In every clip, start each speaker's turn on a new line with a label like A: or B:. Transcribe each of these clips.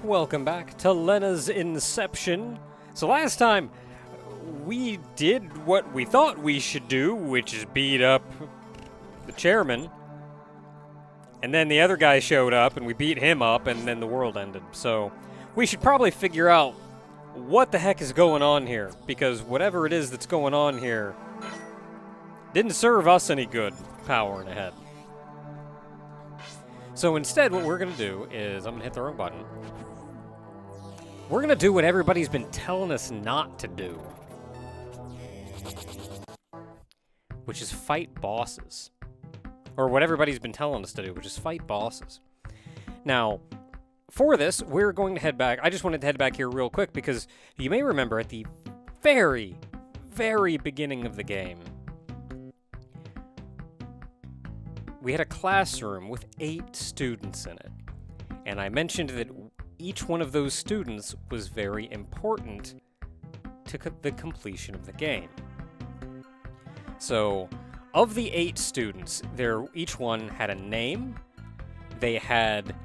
A: Welcome back to Lenna's Inception. So last time, we did what we thought we should do, which is beat up the chairman. And then the other guy showed up, and we beat him up, and then the world ended. So we should probably figure out what the heck is going on here, because whatever it is that's going on here didn't serve us any good, powering ahead. So instead, what we're going to do is, I'm going to hit the wrong button. We're going to do what everybody's been telling us not to do, which is fight bosses. Or what everybody's been telling us to do, which is fight bosses. Now, for this, we're going to head back. I just wanted to head back here real quick because you may remember at the very, very beginning of the game, we had a classroom with 8 students in it. And I mentioned that each one of those students was very important to the completion of the game. So, of the 8 students, each one had a name, they had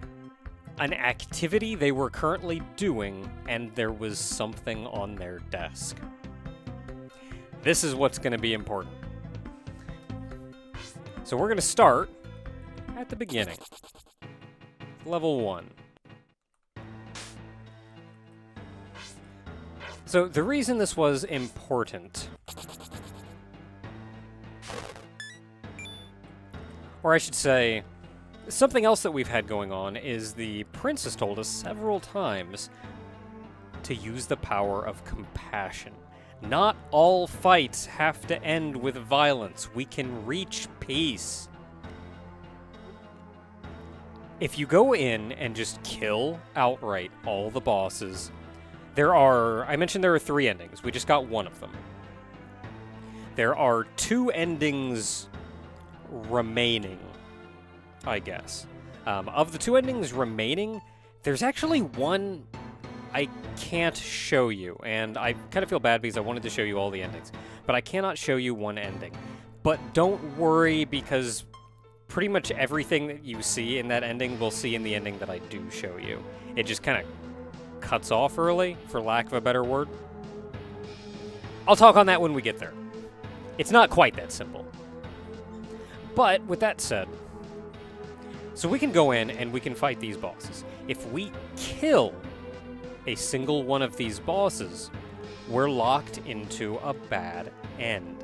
A: an activity they were currently doing, and there was something on their desk. This is what's going to be important. So we're going to start at the beginning. Level 1. So the reason this was important, or I should say, something else that we've had going on is the prince has told us several times to use the power of compassion. Not all fights have to end with violence. We can reach peace. If you go in and just kill outright all the bosses, I mentioned there are 3 endings. We just got one of them. There are 2 endings remaining, I guess. Of the 2 endings remaining, there's actually one I can't show you, and I kind of feel bad because I wanted to show you all the endings, but I cannot show you one ending. But don't worry, because pretty much everything that you see in that ending we'll see in the ending that I do show you. It just kind of cuts off early, for lack of a better word. I'll talk on that when we get there. It's not quite that simple. But with that said, so we can go in and we can fight these bosses. If we kill a single one of these bosses, we're locked into a bad end.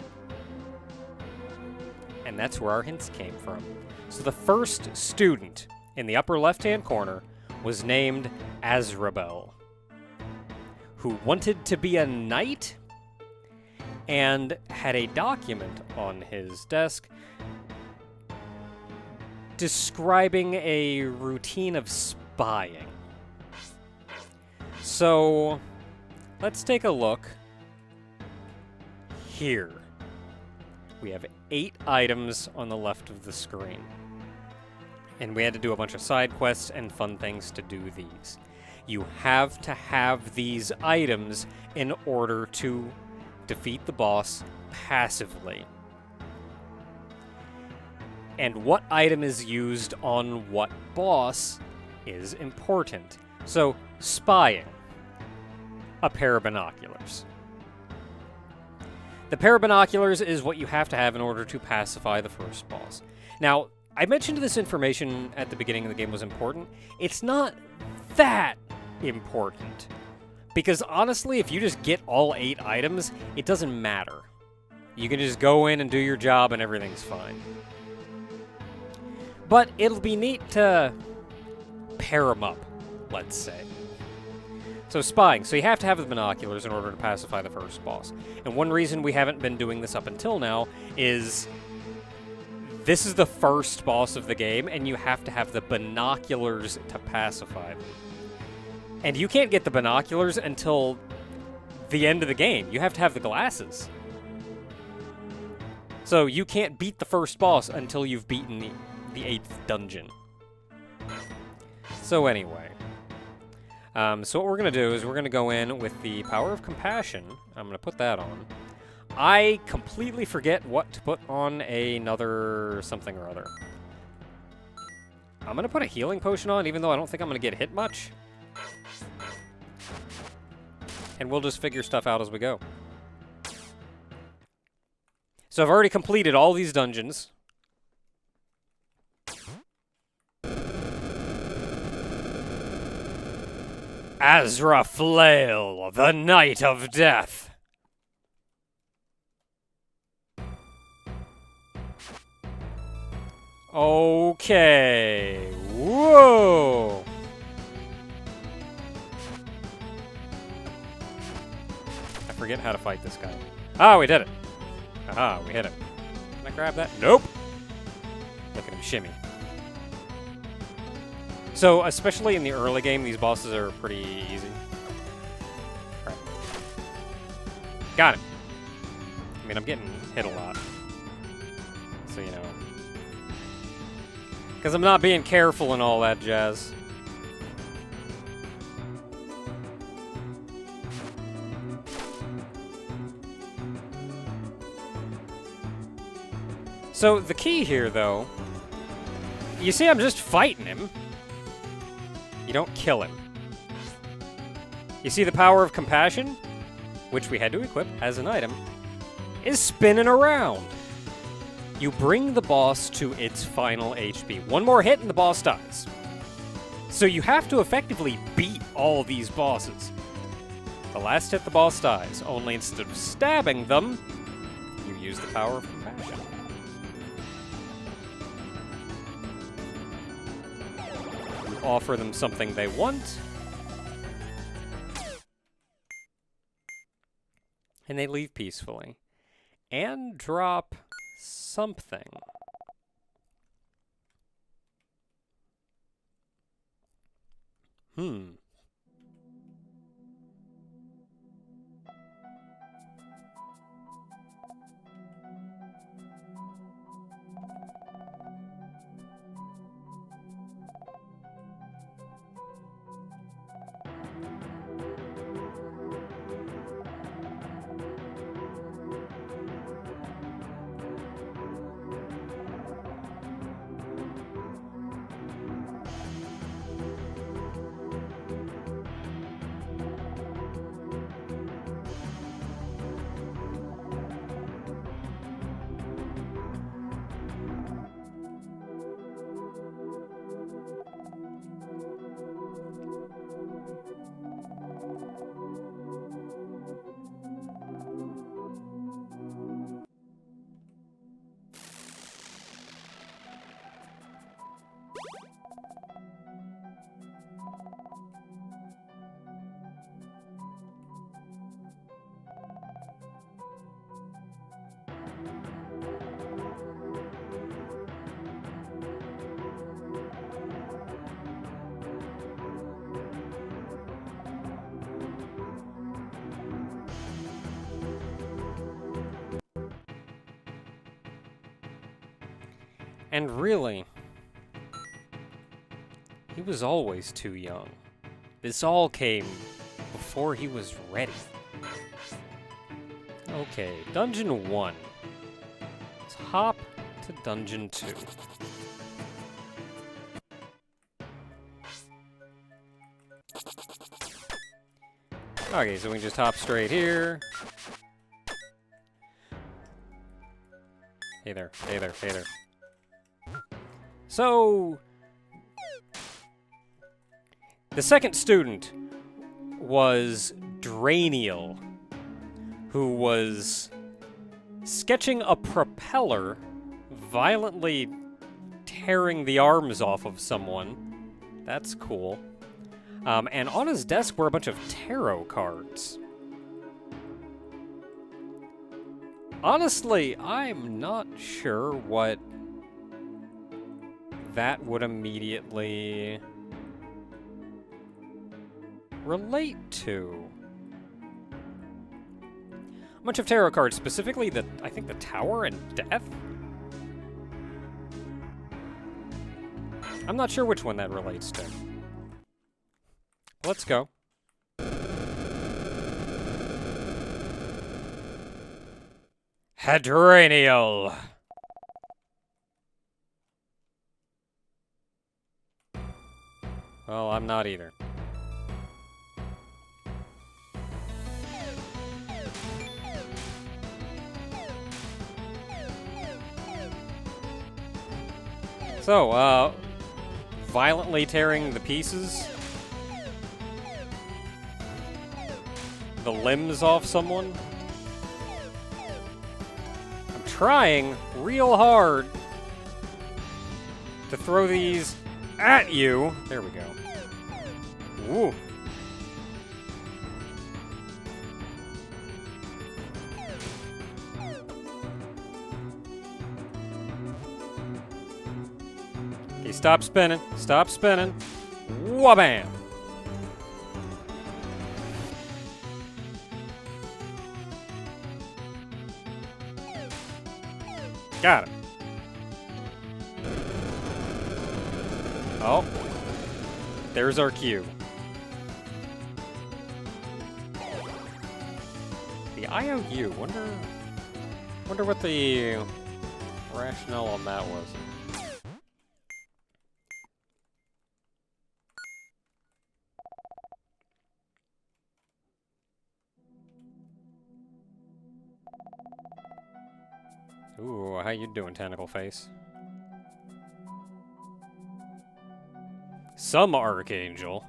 A: And that's where our hints came from. So the first student in the upper left-hand corner was named Azrabel, who wanted to be a knight and had a document on his desk describing a routine of spying. So, let's take a look here. We have 8 items on the left of the screen. And we had to do a bunch of side quests and fun things to do these. You have to have these items in order to defeat the boss passively. And what item is used on what boss is important. So, spying. A pair of binoculars. The pair of binoculars is what you have to have in order to pacify the first boss. Now, I mentioned this information at the beginning of the game was important. It's not that important. Because honestly, if you just get all 8 items, it doesn't matter. You can just go in and do your job and everything's fine. But it'll be neat to pair them up, let's say. So spying. So you have to have the binoculars in order to pacify the first boss. And one reason we haven't been doing this up until now is this is the first boss of the game, and you have to have the binoculars to pacify them. And you can't get the binoculars until the end of the game. You have to have the glasses. So you can't beat the first boss until you've beaten the 8th dungeon. So anyway. So what we're going to do is we're going to go in with the power of compassion. I'm going to put that on. I completely forget what to put on another something or other. I'm going to put a healing potion on, even though I don't think I'm going to get hit much. And we'll just figure stuff out as we go. So I've already completed all these dungeons. Azrael, the Knight of Death. Okay. Whoa. I forget how to fight this guy. Ah, we did it. Aha, we hit him. Can I grab that? Nope. Look at him shimmy. So, especially in the early game, these bosses are pretty easy. Crap. Got him. I mean, I'm getting hit a lot. So, you know. Because I'm not being careful and all that jazz. So, the key here, though, you see I'm just fighting him. You don't kill him. You see the power of compassion, which we had to equip as an item, is spinning around. You bring the boss to its final HP. One more hit and the boss dies. So you have to effectively beat all these bosses. The last hit the boss dies, only instead of stabbing them, you use the power of compassion. You offer them something they want, and they leave peacefully. And drop something. And really, he was always too young. This all came before he was ready. Okay, Dungeon 1. Let's hop to Dungeon 2. Okay, so we can just hop straight here. Hey there, hey there, hey there. So, the second student was Draniel, who was sketching a propeller, violently tearing the arms off of someone. That's cool. And on his desk were a bunch of tarot cards. Honestly, I'm not sure what that would immediately relate to. A bunch of tarot cards, specifically I think the Tower and Death? I'm not sure which one that relates to. Let's go. Hadraniel. Well, I'm not either. So, violently tearing the pieces. The limbs off someone. I'm trying real hard to throw these at you. There we go. Ooh. Okay, stop spinning. Stop spinning. Wabam! Got it. Oh. There's our cue. The IOU. Wonder what the rationale on that was. Ooh, how you doing, Tentacle Face? Some Archangel.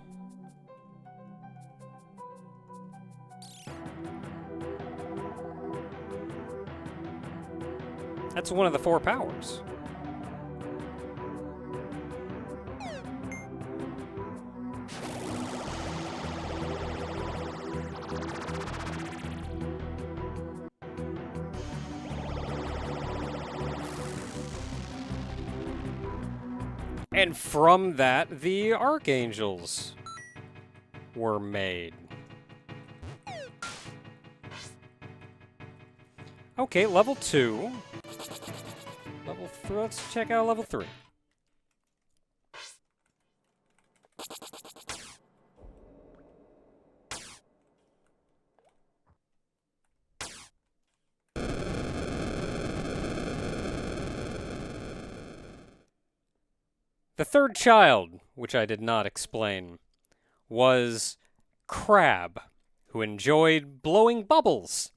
A: That's one of the 4 powers. And from that, the Archangels were made. Okay, level 2. Level 3. Let's check out level 3. The third child, which I did not explain, was Crab, who enjoyed blowing bubbles,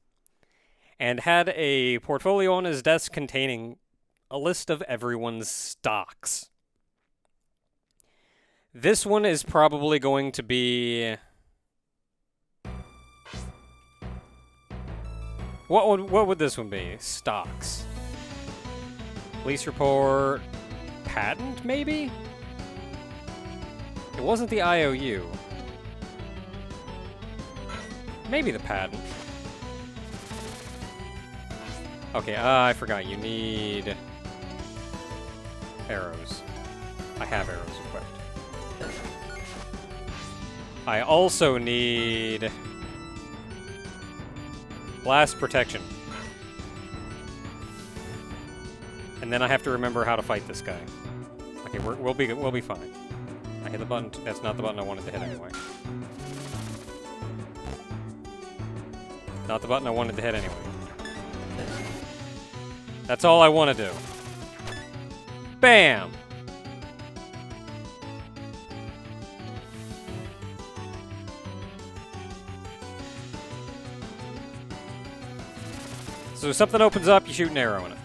A: and had a portfolio on his desk containing a list of everyone's stocks. This one is probably going to be... What would this one be? Stocks. Police report... Patent, maybe? It wasn't the IOU. Maybe the patent. Okay, I forgot. You need... arrows. I have arrows equipped. I also need... blast protection. And then I have to remember how to fight this guy. Okay, we'll be fine. I hit the button. That's not the button I wanted to hit anyway. Not the button I wanted to hit anyway. That's all I want to do. Bam! So if something opens up, you shoot an arrow in it.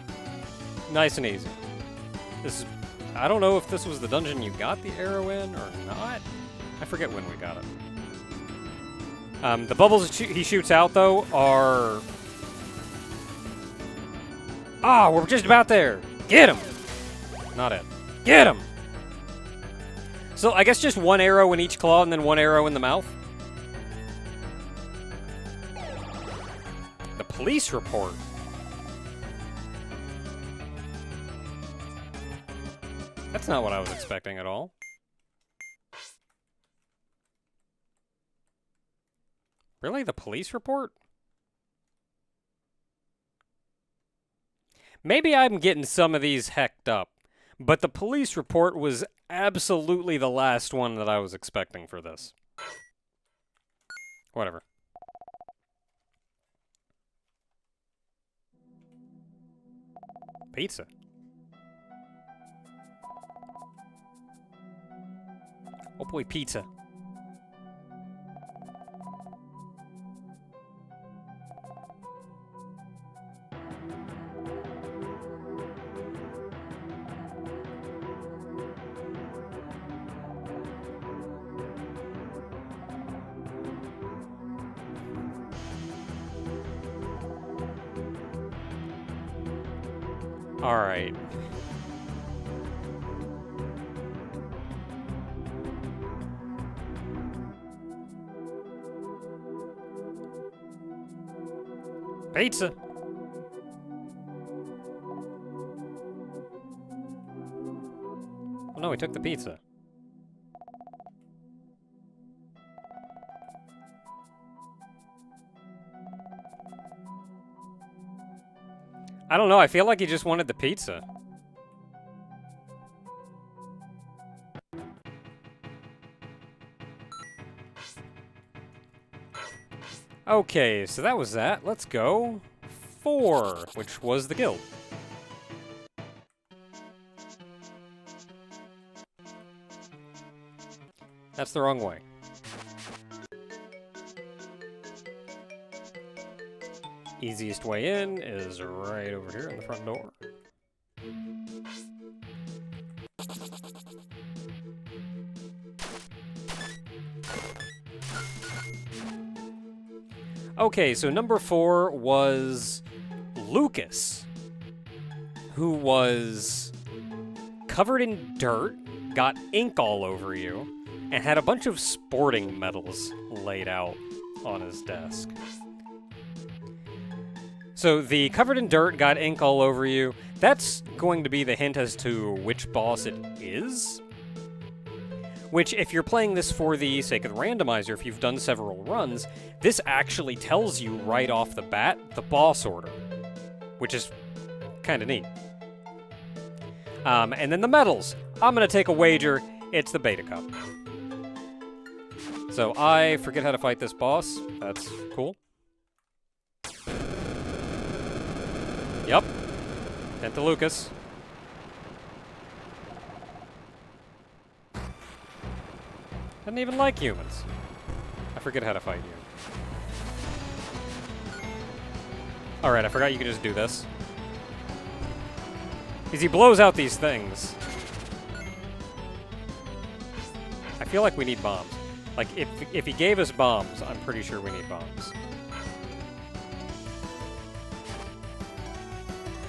A: Nice and easy. This is... I don't know if this was the dungeon you got the arrow in or not. I forget when we got it. The bubbles he shoots out, though, are... Ah, we're just about there. Get him! Not it. Get him! So I guess just one arrow in each claw and then one arrow in the mouth. The police report. That's not what I was expecting at all. Really? The police report? Maybe I'm getting some of these hecked up, but the police report was absolutely the last one that I was expecting for this. Whatever. Pizza. Oh boy, pizza. Alright. Pizza! Oh no, he took the pizza. I don't know, I feel like he just wanted the pizza. Okay, so that was that. Let's go. 4, which was the guild. That's the wrong way. Easiest way in is right over here in the front door. Okay, so number 4 was Lucas, who was covered in dirt, got ink all over you, and had a bunch of sporting medals laid out on his desk. So the covered in dirt, got ink all over you, that's going to be the hint as to which boss it is. Which, if you're playing this for the sake of the randomizer, if you've done several runs, this actually tells you right off the bat the boss order, which is kind of neat. And then the medals. I'm going to take a wager, it's the Beta Cup. So I forget how to fight this boss. That's cool. Yep. Penta Lucas. Doesn't even like humans. I forget how to fight you. Alright, I forgot you could just do this. Because he blows out these things. I feel like we need bombs. Like, if he gave us bombs, I'm pretty sure we need bombs.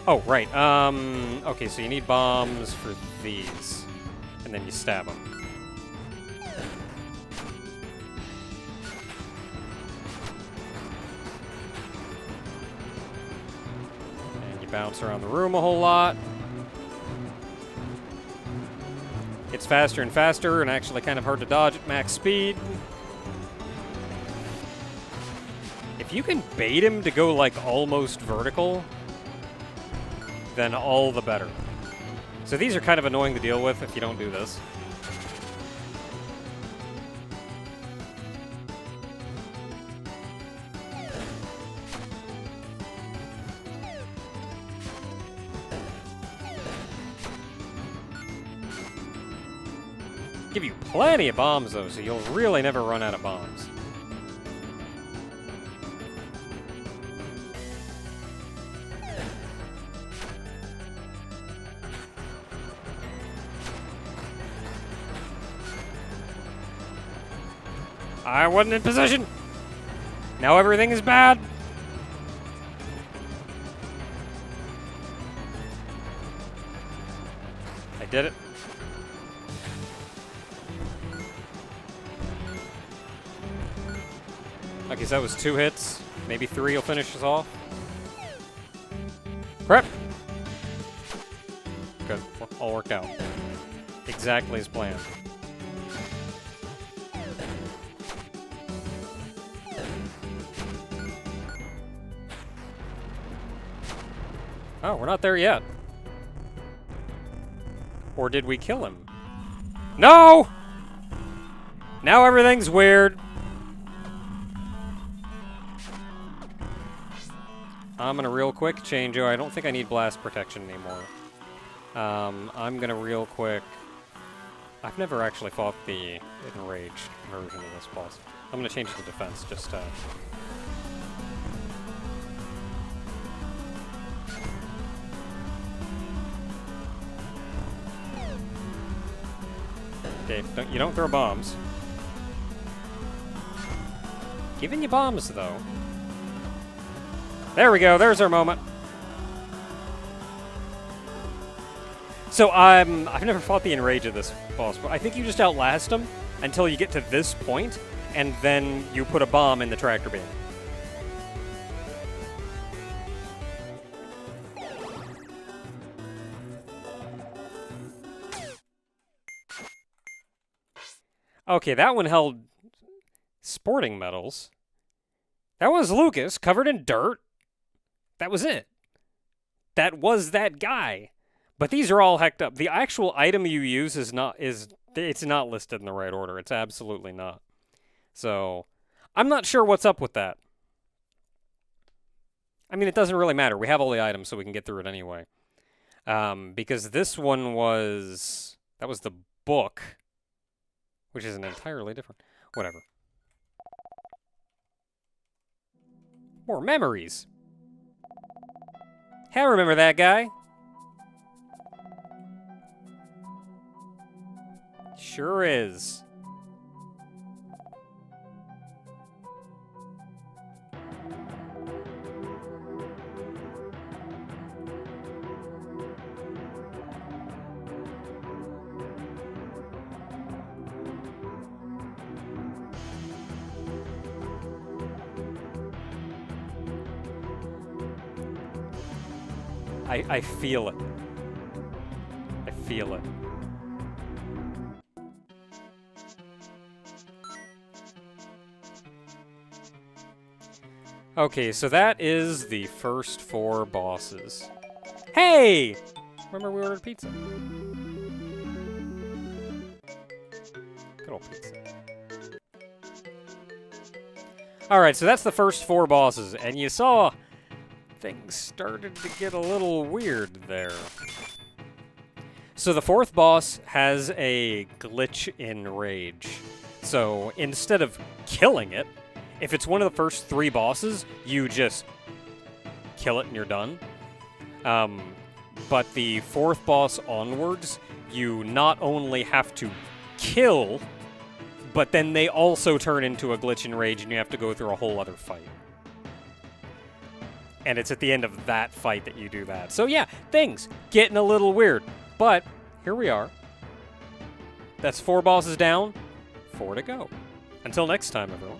A: Oh, right. Okay, so you need bombs for these. And then you stab them. Bounce around the room a whole lot. It's faster and faster and actually kind of hard to dodge at max speed. If you can bait him to go like almost vertical, then all the better. So these are kind of annoying to deal with if you don't do this. Give you plenty of bombs, though, so you'll really never run out of bombs. I wasn't in position! Now everything is bad! I did it. Okay, so that was 2 hits. Maybe 3 will finish us off. Crap! Good. All worked out. Exactly as planned. Oh, we're not there yet. Or did we kill him? No! Now everything's weird. I'm gonna real quick change. I don't think I need blast protection anymore. I'm gonna real quick. I've never actually fought the enraged version of this boss. I'm gonna change the defense just to. Okay, you don't throw bombs. Giving you bombs though. There we go, there's our moment. So I've never fought the Enrage of this boss, but I think you just outlast him until you get to this point, and then you put a bomb in the tractor beam. Okay, that one held sporting medals. That was Lucas, covered in dirt. That was it. That was that guy. But these are all hecked up. The actual item you use it's not listed in the right order. It's absolutely not. So, I'm not sure what's up with that. I mean, it doesn't really matter. We have all the items, so we can get through it anyway. Because this one that was the book, which is an entirely different, whatever. More memories. Hey, I remember that guy. Sure is. I feel it. I feel it. Okay, so that is the first 4 bosses. Hey! Remember we ordered pizza? Good old pizza. Alright, so that's the first 4 bosses, and you saw things started to get a little weird there. So the 4th boss has a glitch in rage. So instead of killing it, if it's one of the first 3 bosses, you just kill it and you're done. But the 4th boss onwards, you not only have to kill, but then they also turn into a glitch in rage and you have to go through a whole other fight. And it's at the end of that fight that you do that. So yeah, things getting a little weird. But here we are. That's 4 bosses down, 4 to go. Until next time, everyone.